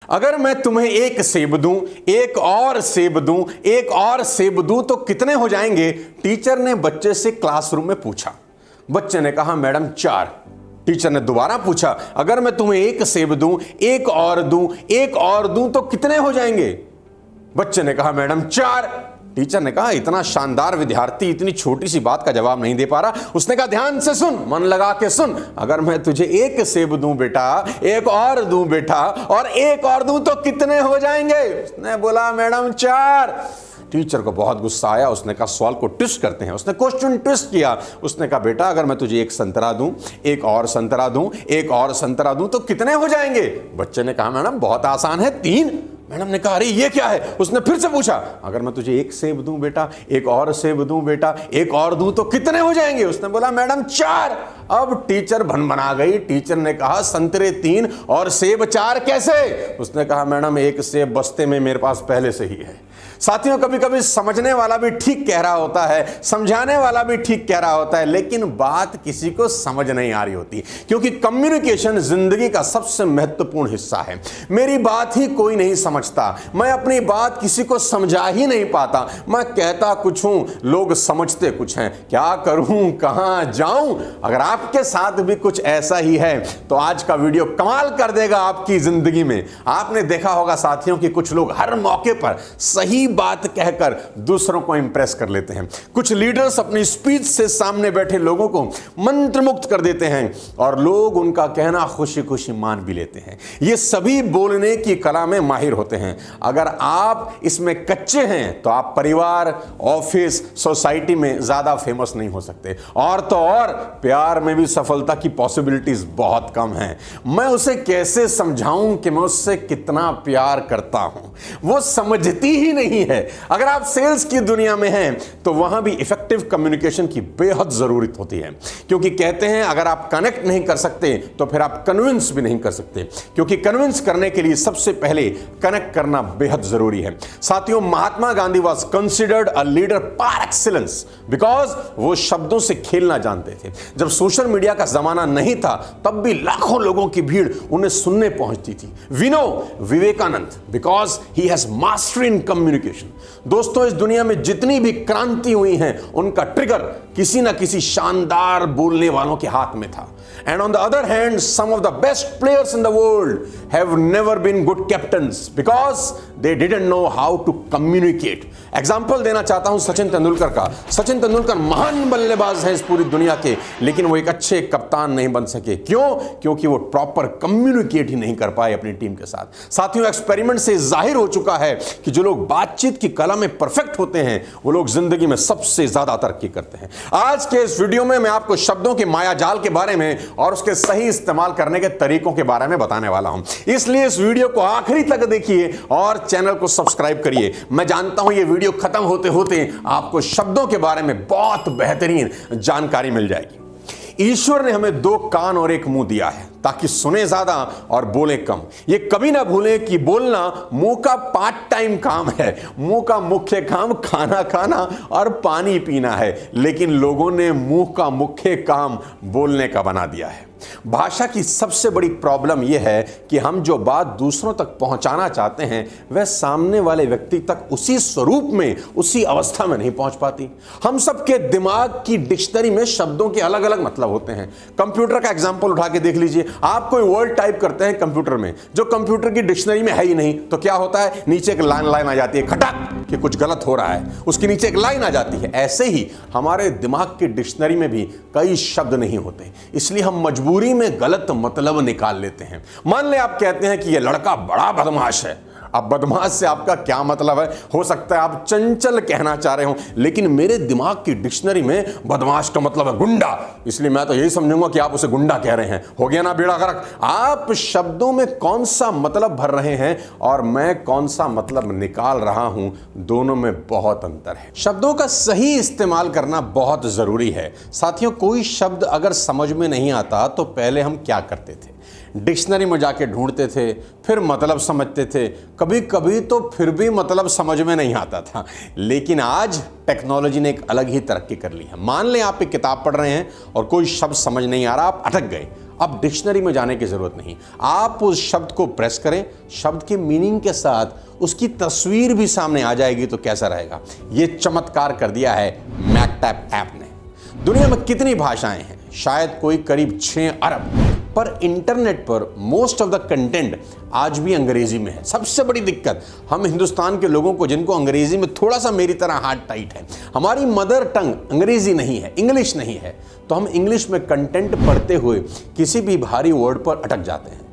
अगर मैं तुम्हें एक सेब दूं, एक और सेब दूं, एक और सेब दूं तो कितने हो जाएंगे? टीचर ने बच्चे से क्लासरूम में पूछा। बच्चे ने कहा मैडम 4। टीचर ने दोबारा पूछा, अगर मैं तुम्हें एक सेब दूं, एक और दूं, एक और दूं तो कितने हो जाएंगे? बच्चे ने कहा मैडम 4। टीचर ने कहा इतना शानदार विद्यार्थी इतनी छोटी सी बात का जवाब नहीं दे पा रहा। उसने कहा ध्यान से सुन, मन लगा के सुन, अगर मैं तुझे एक सेब दूं बेटा, एक और दूं बेटा, और एक और दूं तो कितने हो जाएंगे? उसने बोला मैडम 4। टीचर को बहुत गुस्सा आया। उसने कहा सवाल को ट्विस्ट करते हैं। उसने क्वेश्चन ट्विस्ट किया। उसने कहा बेटा अगर मैं तुझे एक संतरा दूं, एक और संतरा दूं, एक और संतरा दूं तो कितने हो जाएंगे? बच्चे ने कहा मैडम बहुत आसान है, 3। मैडम ने कहा अरे ये क्या है? उसने फिर से पूछा, अगर मैं तुझे एक सेब दूं बेटा, एक और सेब दूं बेटा, एक और दूं तो कितने हो जाएंगे? उसने बोला मैडम 4। अब टीचर भनभना गई। टीचर ने कहा संतरे 3 और सेब 4 कैसे? उसने कहा मैडम एक सेब बस्ते में मेरे पास पहले से ही है। साथियों कभी कभी समझने वाला भी ठीक कह रहा होता है, समझाने वाला भी ठीक कह रहा होता है, लेकिन बात किसी को समझ नहीं आ रही होती, क्योंकि कम्युनिकेशन जिंदगी का सबसे महत्वपूर्ण हिस्सा है। मेरी बात ही कोई नहीं समझता, मैं अपनी बात किसी को समझा ही नहीं पाता, मैं कहता कुछ हूं, लोग समझते कुछ हैं, क्या करूं, कहां जाऊं? अगर आपके साथ भी कुछ ऐसा ही है तो आज का वीडियो कमाल कर देगा आपकी जिंदगी में। आपने देखा होगा साथियों कि कुछ लोग हर मौके पर सही बात कहकर दूसरों को इंप्रेस कर लेते हैं। कुछ लीडर्स अपनी स्पीच से सामने बैठे लोगों को मंत्रमुग्ध कर देते हैं और लोग उनका कहना खुशी खुशी मान भी लेते हैं। ये सभी बोलने की कला में माहिर होते हैं। अगर आप इसमें कच्चे हैं तो आप परिवार, ऑफिस, सोसाइटी में ज्यादा फेमस नहीं हो सकते, और तो और प्यार में भी सफलता की पॉसिबिलिटीज बहुत कम हैं। मैं उसे कैसे समझाऊं कि मैं उससे कितना प्यार करता हूं? वो समझती ही नहीं है। अगर आप सेल्स की दुनिया में हैं तो वहां भी इफेक्टिव कम्युनिकेशन की बेहद जरूरत होती है, क्योंकि कहते हैं अगर आप कनेक्ट नहीं कर सकते तो फिर आप कन्विंस भी नहीं कर सकते, क्योंकि कन्विंस करने के लिए सबसे पहले कनेक्ट करना बेहद जरूरी है। साथियों Mahatma Gandhi was considered a leader par excellence because वो शब्दों से खेलना जानते थे। जब सोशल मीडिया का जमाना नहीं था तब भी लाखों लोगों की भीड़ उन्हें सुनने पहुंचती थी। We know Vivekananda because he has mastery in communication. दोस्तों इस दुनिया में जितनी भी क्रांति हुई हैं उनका ट्रिगर किसी ना किसी शानदार बोलने वालों के हाथ में था। And on the other hand, some of the best players in the world have never been good captains because they didn't know how to communicate. Example देना चाहता हूं सचिन तेंदुलकर का। सचिन तेंदुलकर महान बल्लेबाज हैं इस पूरी दुनिया के, लेकिन वो एक अच्छे कप्तान नहीं बन सके। क्यों? क्योंकि वो प्रॉपर कम्युनिकेट ही नहीं कर पाए अपनी टीम के साथ। साथियों एक्सपेरिमेंट से जाहिर हो चुका है कि जो लोग बातचीत की कला में परफेक्ट होते हैं वो लोग जिंदगी में सबसे ज्यादा तरक्की करते हैं। आज के इस वीडियो में मैं आपको शब्दों के मायाजाल के बारे में और उसके सही इस्तेमाल करने के तरीकों के बारे में बताने वाला हूं, इसलिए इस वीडियो को आखिरी तक देखिए और चैनल को सब्सक्राइब करिए। मैं जानता हूं ये वीडियो खत्म होते होते आपको शब्दों के बारे में बहुत बेहतरीन जानकारी मिल जाएगी। ईश्वर ने हमें 2 कान और 1 मुंह दिया है ताकि सुने ज्यादा और बोले कम। ये कभी ना भूलें कि बोलना मुंह का पार्ट टाइम काम है। मुंह का मुख्य काम खाना खाना और पानी पीना है, लेकिन लोगों ने मुंह का मुख्य काम बोलने का बना दिया है। भाषा की सबसे बड़ी प्रॉब्लम यह है कि हम जो बात दूसरों तक पहुंचाना चाहते हैं वह सामने वाले व्यक्ति तक उसी स्वरूप में, उसी अवस्था में नहीं पहुंच पाती। हम सबके दिमाग की डिक्शनरी में शब्दों के अलग अलग मतलब होते हैं। कंप्यूटर का एग्जांपल उठा के देख लीजिए। आप कोई वर्ड टाइप करते हैं कंप्यूटर में, जो कंप्यूटर की डिक्शनरी में है ही नहीं, तो क्या होता है? नीचे एक लाइन आ जाती है, खटक कि कुछ गलत हो रहा है, उसके नीचे एक लाइन आ जाती है। ऐसे ही हमारे दिमाग की डिक्शनरी में भी कई शब्द नहीं होते, इसलिए हम मजबूरी में गलत मतलब निकाल लेते हैं। मान ले आप कहते हैं कि यह लड़का बड़ा बदमाश है। अब बदमाश से आपका क्या मतलब है? हो सकता है आप चंचल कहना चाह रहे हो, लेकिन मेरे दिमाग की डिक्शनरी में बदमाश का मतलब है गुंडा, इसलिए मैं तो यही समझूंगा कि आप उसे गुंडा कह रहे हैं। हो गया ना बेड़ा गर्क? आप शब्दों में कौन सा मतलब भर रहे हैं और मैं कौन सा मतलब निकाल रहा हूं, दोनों में बहुत अंतर है। शब्दों का सही इस्तेमाल करना बहुत जरूरी है। साथियों कोई शब्द अगर समझ में नहीं आता तो पहले हम क्या करते थे? डिक्शनरी में जाके ढूंढते थे, फिर मतलब समझते थे, कभी कभी तो फिर भी मतलब समझ में नहीं आता था। लेकिन आज टेक्नोलॉजी ने एक अलग ही तरक्की कर ली है। मान लें आप एक किताब पढ़ रहे हैं और कोई शब्द समझ नहीं आ रहा, आप अटक गए। अब डिक्शनरी में जाने की जरूरत नहीं, आप उस शब्द को प्रेस करें, शब्द के मीनिंग के साथ उसकी तस्वीर भी सामने आ जाएगी, तो कैसा रहेगा। यह चमत्कार कर दिया है मैकटैप ऐप ने। दुनिया में कितनी भाषाएं हैं? शायद कोई करीब 6 अरब, पर इंटरनेट पर मोस्ट ऑफ द कंटेंट आज भी अंग्रेजी में है। सबसे बड़ी दिक्कत हम हिंदुस्तान के लोगों को, जिनको अंग्रेजी में थोड़ा सा मेरी तरह हाथ टाइट है, हमारी मदर टंग अंग्रेजी नहीं है, इंग्लिश नहीं है, तो हम इंग्लिश में कंटेंट पढ़ते हुए किसी भी भारी वर्ड पर अटक जाते हैं।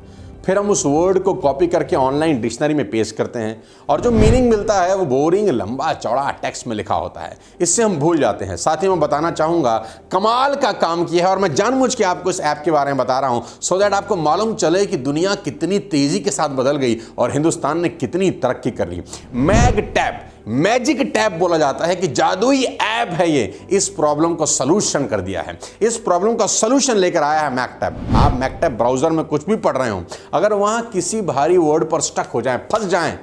फिर हम उस वर्ड को कॉपी करके ऑनलाइन डिक्शनरी में पेस्ट करते हैं और जो मीनिंग मिलता है वो बोरिंग, लंबा चौड़ा टेक्स्ट में लिखा होता है। इससे हम भूल जाते हैं। साथ ही मैं बताना चाहूँगा, कमाल का काम किया है और मैं जानबूझ के आपको इस ऐप के बारे में बता रहा हूँ, सो दैट आपको मालूम चले कि दुनिया कितनी तेज़ी के साथ बदल गई और हिंदुस्तान ने कितनी तरक्की कर ली। मैगटैप, मैजिक टैप बोला जाता है कि जादुई ऐप है ये। इस प्रॉब्लम को सलूशन कर दिया है, इस प्रॉब्लम का सलूशन लेकर आया है मैकटैप। आप मैकटैप ब्राउजर में कुछ भी पढ़ रहे हो, अगर वहां किसी भारी वर्ड पर स्टक हो जाए, फंस जाएं,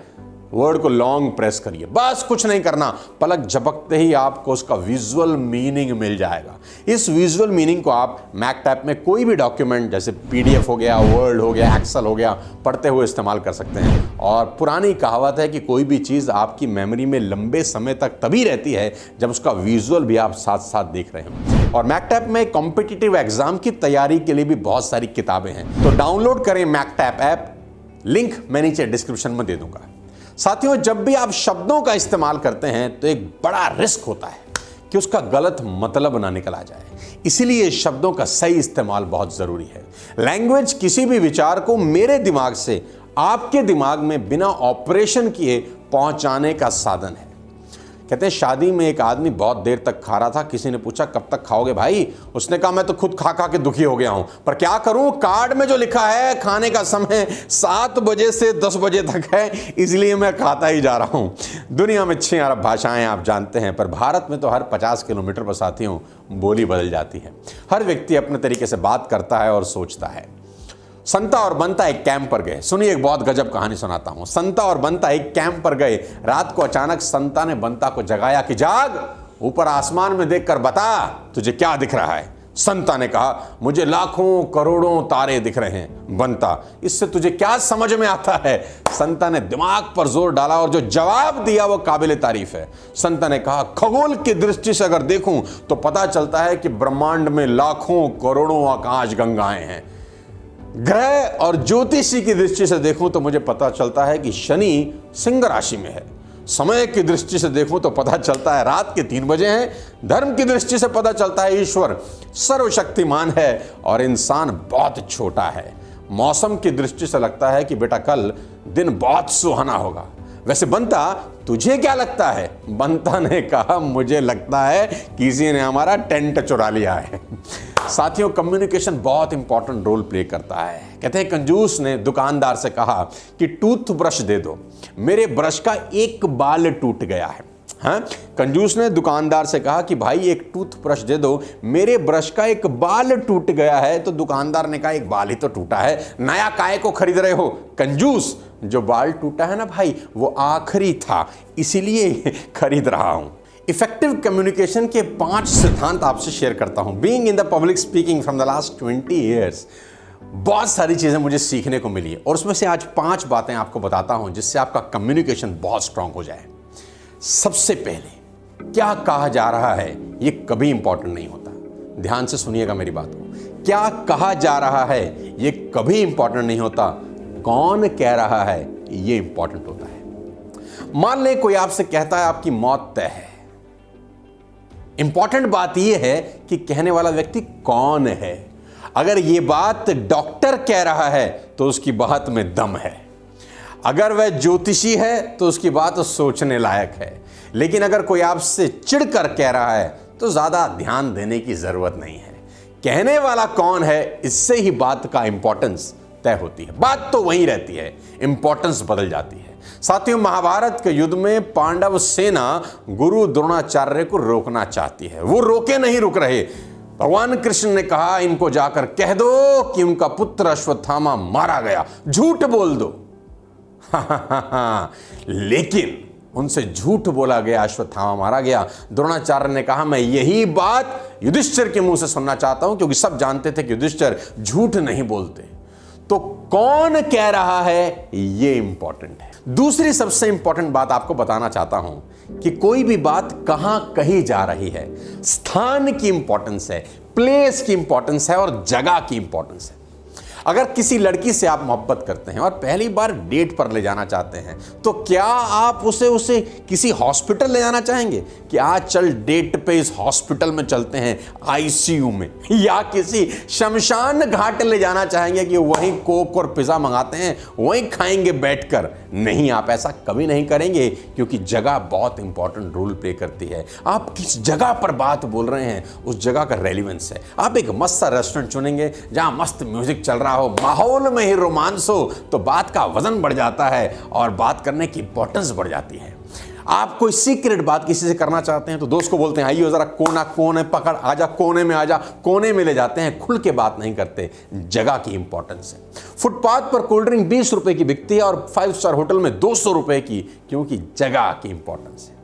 वर्ड को लॉन्ग प्रेस करिए, बस कुछ नहीं करना, पलक झपकते ही आपको उसका विजुअल मीनिंग मिल जाएगा। इस विजुअल मीनिंग को आप मैकटैप में कोई भी डॉक्यूमेंट जैसे पीडीएफ हो गया, वर्ड हो गया, एक्सेल हो गया, पढ़ते हुए इस्तेमाल कर सकते हैं। और पुरानी कहावत है कि कोई भी चीज़ आपकी मेमोरी में लंबे समय तक तभी रहती है जब उसका विजुअल भी आप साथ साथ देख रहे हो। और मैकटैप में कॉम्पिटिटिव एग्जाम की तैयारी के लिए भी बहुत सारी किताबें हैं, तो डाउनलोड करें मैकटैप ऐप, लिंक मैं नीचे डिस्क्रिप्शन में दे दूंगा। साथियों, जब भी आप शब्दों का इस्तेमाल करते हैं तो एक बड़ा रिस्क होता है कि उसका गलत मतलब ना निकल आ जाए, इसीलिए शब्दों का सही इस्तेमाल बहुत जरूरी है। लैंग्वेज किसी भी विचार को मेरे दिमाग से आपके दिमाग में बिना ऑपरेशन किए पहुंचाने का साधन है। कहते हैं शादी में एक आदमी बहुत देर तक खा रहा था, किसी ने पूछा कब तक खाओगे भाई? उसने कहा मैं तो खुद खा खा के दुखी हो गया हूं, पर क्या करूं, कार्ड में जो लिखा है खाने का समय 7 बजे से 10 बजे तक है, इसलिए मैं खाता ही जा रहा हूं। दुनिया में 6 अरब भाषाएं आप जानते हैं, पर भारत में तो हर 50 किलोमीटर पर साथियों बोली बदल जाती है। हर व्यक्ति अपने तरीके से बात करता है और सोचता है। संता और बंता एक कैंप पर गए। सुनिए, एक बहुत गजब कहानी सुनाता हूं। संता और बंता एक कैंप पर गए। रात को अचानक संता ने बंता को जगाया कि जाग, ऊपर आसमान में देखकर बता तुझे क्या दिख रहा है। संता ने कहा मुझे लाखों करोड़ों तारे दिख रहे हैं। बंता, इससे तुझे क्या समझ में आता है? संता ने दिमाग पर जोर डाला और जो जवाब दिया वो काबिल तारीफ है। संता ने कहा खगोल की दृष्टि से अगर देखूं तो पता चलता है कि ब्रह्मांड में लाखों करोड़ों आकाश गंगाएं हैं। ग्रह और ज्योतिषी की दृष्टि से देखूं तो मुझे पता चलता है कि शनि सिंह राशि में है। समय की दृष्टि से देखूं तो पता चलता है रात के 3 बजे हैं। धर्म की दृष्टि से पता चलता है ईश्वर सर्वशक्तिमान है और इंसान बहुत छोटा है। मौसम की दृष्टि से लगता है कि बेटा कल दिन बहुत सुहाना होगा। वैसे बंता, तुझे क्या लगता है? बंता ने कहा मुझे लगता है किसी ने हमारा टेंट चुरा लिया है। साथियों, कम्युनिकेशन बहुत इंपॉर्टेंट रोल प्ले करता है। कहते हैं कंजूस ने दुकानदार से कहा कि टूथब्रश दे दो, मेरे ब्रश का एक बाल टूट गया है। हाँ, कंजूस ने दुकानदार से कहा कि भाई एक टूथब्रश दे दो, मेरे ब्रश का एक बाल टूट गया है। तो दुकानदार ने कहा एक बाल ही तो टूटा है, नया काहे को खरीद रहे हो? कंजूस, जो बाल टूटा है ना भाई, वो आखिरी था, इसीलिए खरीद रहा हूं। इफेक्टिव कम्युनिकेशन के 5 सिद्धांत आपसे शेयर करता हूं। Being in the public speaking from the last 20 years, बहुत सारी चीजें मुझे सीखने को मिली है और उसमें से आज 5 बातें आपको बताता हूं जिससे आपका कम्युनिकेशन बहुत स्ट्रांग हो जाए। सबसे पहले, क्या कहा जा रहा है ये कभी इंपॉर्टेंट नहीं होता। ध्यान से सुनिएगा मेरी बात को। क्या कहा जा रहा है ये कभी इंपॉर्टेंट नहीं होता, कौन कह रहा है ये इंपॉर्टेंट होता है। मान लें कोई आपसे कहता है आपकी मौत तय है। इंपॉर्टेंट बात यह है कि कहने वाला व्यक्ति कौन है। अगर यह बात डॉक्टर कह रहा है तो उसकी बात में दम है। अगर वह ज्योतिषी है तो उसकी बात सोचने लायक है। लेकिन अगर कोई आपसे चिढ़कर कह रहा है तो ज्यादा ध्यान देने की जरूरत नहीं है। कहने वाला कौन है, इससे ही बात का इंपॉर्टेंस तय होती है। बात तो वहीं रहती है, इंपॉर्टेंस बदल जाती है। साथियों, महाभारत के युद्ध में पांडव सेना गुरु द्रोणाचार्य को रोकना चाहती है। वो रोके नहीं रुक रहे। भगवान कृष्ण ने कहा इनको जाकर कह दो कि उनका पुत्र अश्वत्थामा मारा गया, झूठ बोल दो। लेकिन उनसे झूठ बोला गया, अश्वत्थामा मारा गया। द्रोणाचार्य ने कहा मैं यही बात युधिष्ठिर के मुंह से सुनना चाहता हूं, क्योंकि सब जानते थे कि युधिष्ठिर झूठ नहीं बोलते। तो कौन कह रहा है ये इंपॉर्टेंट है। दूसरी सबसे इंपॉर्टेंट बात आपको बताना चाहता हूं कि कोई भी बात कहां कही जा रही है, स्थान की इंपॉर्टेंस है, प्लेस की इंपॉर्टेंस है और जगह की इंपॉर्टेंस है। अगर किसी लड़की से आप मोहब्बत करते हैं और पहली बार डेट पर ले जाना चाहते हैं, तो क्या आप उसे किसी हॉस्पिटल ले जाना चाहेंगे कि आज चल डेट पे इस हॉस्पिटल में चलते हैं, आईसीयू में, या किसी शमशान घाट ले जाना चाहेंगे कि वहीं कोक और पिज़्ज़ा मंगाते हैं, वहीं खाएंगे बैठकर? नहीं, आप ऐसा कभी नहीं करेंगे, क्योंकि जगह बहुत इंपॉर्टेंट रोल प्ले करती है। आप किस जगह पर बात बोल रहे हैं, उस जगह का रेलिवेंस है। आप एक मस्त सा रेस्टोरेंट चुनेंगे जहां मस्त म्यूजिक चल रहा हो, माहौल में ही रोमांस हो, तो बात का वजन बढ़ जाता है और बात करने की इंपॉर्टेंस बढ़ जाती है। आप कोई सीक्रेट बात किसी से करना चाहते हैं तो दोस्त को बोलते हैं आइए जरा कोने पकड़, आजा कोने में, आजा कोने में ले जाते हैं, खुल के बात नहीं करते। जगह की इंपॉर्टेंस है। फुटपाथ पर कोल्ड ड्रिंक 20 रुपए की बिकती है और 5 स्टार होटल में 200 रुपए की, क्योंकि जगह की इंपॉर्टेंस है।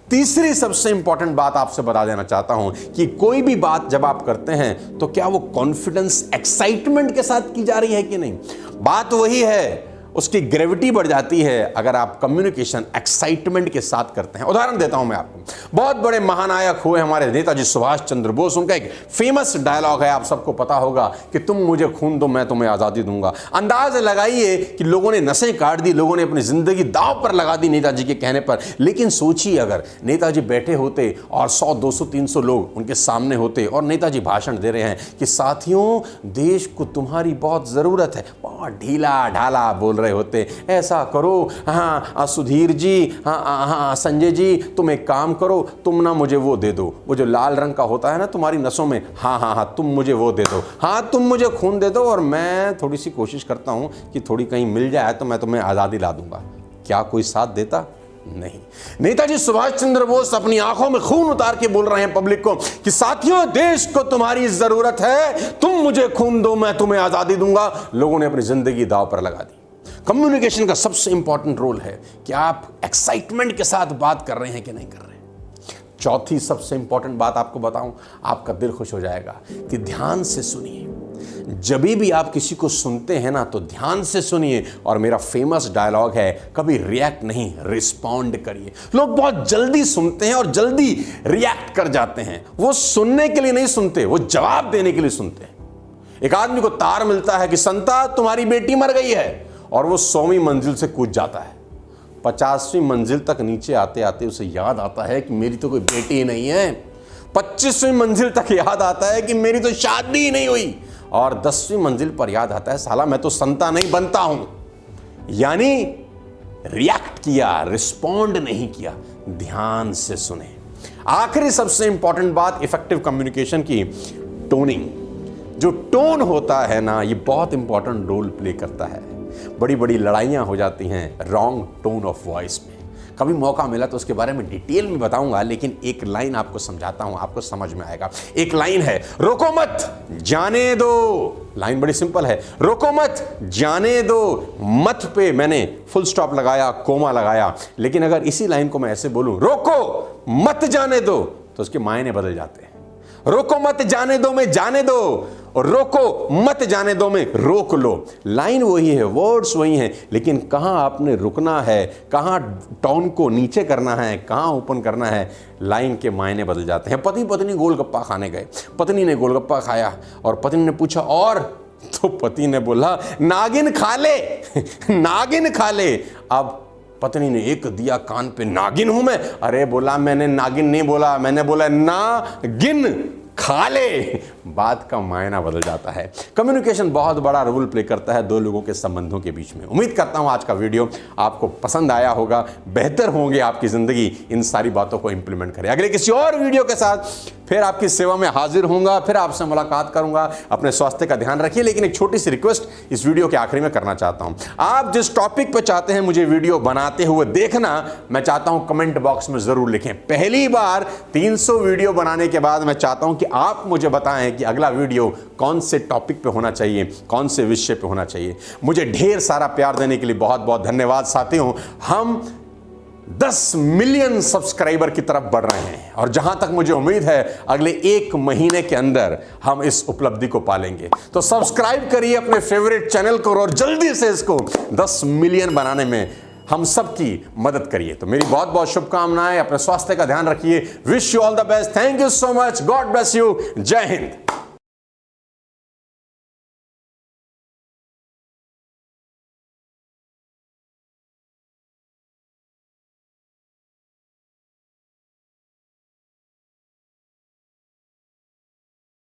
तीसरी सबसे इंपॉर्टेंट बात आपसे बता देना चाहता हूं कि कोई भी बात जब आप करते हैं तो क्या वो कॉन्फिडेंस, एक्साइटमेंट के साथ की जा रही है कि नहीं। बात वही है, उसकी ग्रेविटी बढ़ जाती है अगर आप कम्युनिकेशन एक्साइटमेंट के साथ करते हैं। उदाहरण देता हूं मैं आपको। बहुत बड़े महानायक हुए हमारे नेताजी सुभाष चंद्र बोस, उनका एक फेमस डायलॉग है, आप सबको पता होगा कि तुम मुझे खून दो मैं तुम्हें आजादी दूंगा। अंदाज लगाइए कि लोगों ने नसें काट दी, लोगों ने अपनी जिंदगी दांव पर लगा दी नेताजी के कहने पर। लेकिन सोचिए अगर नेताजी बैठे होते और 100, 200, 300 लोग उनके सामने होते और नेताजी भाषण दे रहे हैं कि साथियों देश को तुम्हारी बहुत जरूरत है, बहुत ढीला ढाला बोल रहे होते, ऐसा करो, हाँ सुधीर जी, हाँ संजय जी, तुम एक काम करो, तुम ना मुझे वो दे दो, वो जो लाल रंग का होता है ना तुम्हारी नसों में, हाँ तुम मुझे वो दे दो, हाँ तुम मुझे खून दे दो और मैं थोड़ी सी कोशिश करता हूं कि थोड़ी कहीं मिल जाए तो मैं तुम्हें आज़ादी ला दूंगा। क्या कोई साथ देता? नहीं। नेताजी सुभाष चंद्र बोस अपनी आंखों में खून उतार के बोल रहे हैं पब्लिक को कि साथियों देश को तुम्हारी जरूरत है, तुम मुझे खून दो मैं तुम्हें आजादी दूंगा। लोगों ने अपनी जिंदगी दांव पर लगा दी। कम्युनिकेशन का सबसे इंपॉर्टेंट रोल है कि आप एक्साइटमेंट के साथ बात कर रहे हैं कि नहीं कर रहे हैं। चौथी सबसे इंपॉर्टेंट बात आपको बताऊं, आपका दिल खुश हो जाएगा, कि ध्यान से सुनिए। जब भी आप किसी को सुनते हैं ना तो ध्यान से सुनिए। और मेरा फेमस डायलॉग है, कभी रिएक्ट नहीं, रिस्पॉन्ड करिए। लोग बहुत जल्दी सुनते हैं और जल्दी रिएक्ट कर जाते हैं। वो सुनने के लिए नहीं सुनते, वो जवाब देने के लिए सुनते हैं। एक आदमी को तार मिलता है कि संता तुम्हारी बेटी मर गई है, और वो 100वीं मंजिल से कूद जाता है। 50वीं मंजिल तक नीचे आते आते उसे याद आता है कि मेरी तो कोई बेटी ही नहीं है। 25वीं मंजिल तक याद आता है कि मेरी तो शादी ही नहीं हुई। और 10वीं मंजिल पर याद आता है साला मैं तो संता नहीं बनता हूं। यानी रिएक्ट किया, रिस्पॉन्ड नहीं किया, ध्यान से सुने। आखिरी सबसे इंपॉर्टेंट बात इफेक्टिव कम्युनिकेशन की, टोनिंग। जो टोन होता है ना, ये बहुत इंपॉर्टेंट रोल प्ले करता है। बड़ी बड़ी लड़ाइयां हो जाती हैं रॉन्ग टोन ऑफ वॉइस में। कभी मौका मिला तो उसके बारे में डिटेल में बताऊंगा, लेकिन एक लाइन आपको समझाता हूं, आपको समझ में आएगा। एक लाइन है, रोको मत जाने दो। लाइन बड़ी सिंपल है, रोको मत जाने दो। मत पे मैंने फुल स्टॉप लगाया, कोमा लगाया। लेकिन अगर इसी लाइन को मैं ऐसे बोलूं, रोको मत जाने दो, तो उसके मायने बदल जाते हैं। रोको मत जाने दो में जाने दो, और रोको मत जाने दो में रोक लो। लाइन वही है, वर्ड्स वही हैं, लेकिन कहां आपने रुकना है, कहां टोन को नीचे करना है, कहां ओपन करना है, लाइन के मायने बदल जाते हैं। पति पत्नी गोलगप्पा खाने गए, पत्नी ने गोलगप्पा खाया और पत्नी ने पूछा और, तो पति ने बोला नागिन खा ले नागिन खा ले। अब पत्नी ने एक दिया कान पे, नागिन हूं मैं? अरे बोला मैंने नागिन नहीं बोला, मैंने बोला नागिन खा ले। बात का मायना बदल जाता है। कम्युनिकेशन बहुत बड़ा रोल प्ले करता है दो लोगों के संबंधों के बीच में। उम्मीद करता हूं आज का वीडियो आपको पसंद आया होगा, बेहतर होंगे आपकी जिंदगी इन सारी बातों को इंप्लीमेंट करें। अगले किसी और वीडियो के साथ फिर आपकी सेवा में हाजिर होऊंगा, फिर आपसे मुलाकात करूंगा। अपने स्वास्थ्य का ध्यान रखिए। लेकिन एक छोटी सी रिक्वेस्ट इस वीडियो के आखिरी में करना चाहता हूं। आप जिस टॉपिक पे चाहते हैं मुझे वीडियो बनाते हुए देखना, मैं चाहता हूं कमेंट बॉक्स में जरूर लिखें। पहली बार 300 वीडियो बनाने के बाद मैं चाहता हूं कि आप मुझे बताएं कि अगला वीडियो कौन से टॉपिक पे होना चाहिए, कौन से विषय पे होना चाहिए। मुझे ढेर सारा प्यार देने के लिए बहुत बहुत धन्यवाद साथियों। हम 10 मिलियन सब्सक्राइबर की तरफ बढ़ रहे हैं और जहां तक मुझे उम्मीद है अगले 1 महीने के अंदर हम इस उपलब्धि को पालेंगे। तो सब्सक्राइब करिए अपने फेवरेट चैनल को और जल्दी से इसको 10 मिलियन बनाने में हम सबकी मदद करिए। तो मेरी बहुत बहुत शुभकामनाएं। अपने स्वास्थ्य का ध्यान रखिए। Wish you all the best. Thank you so much. God bless you. जय हिंद।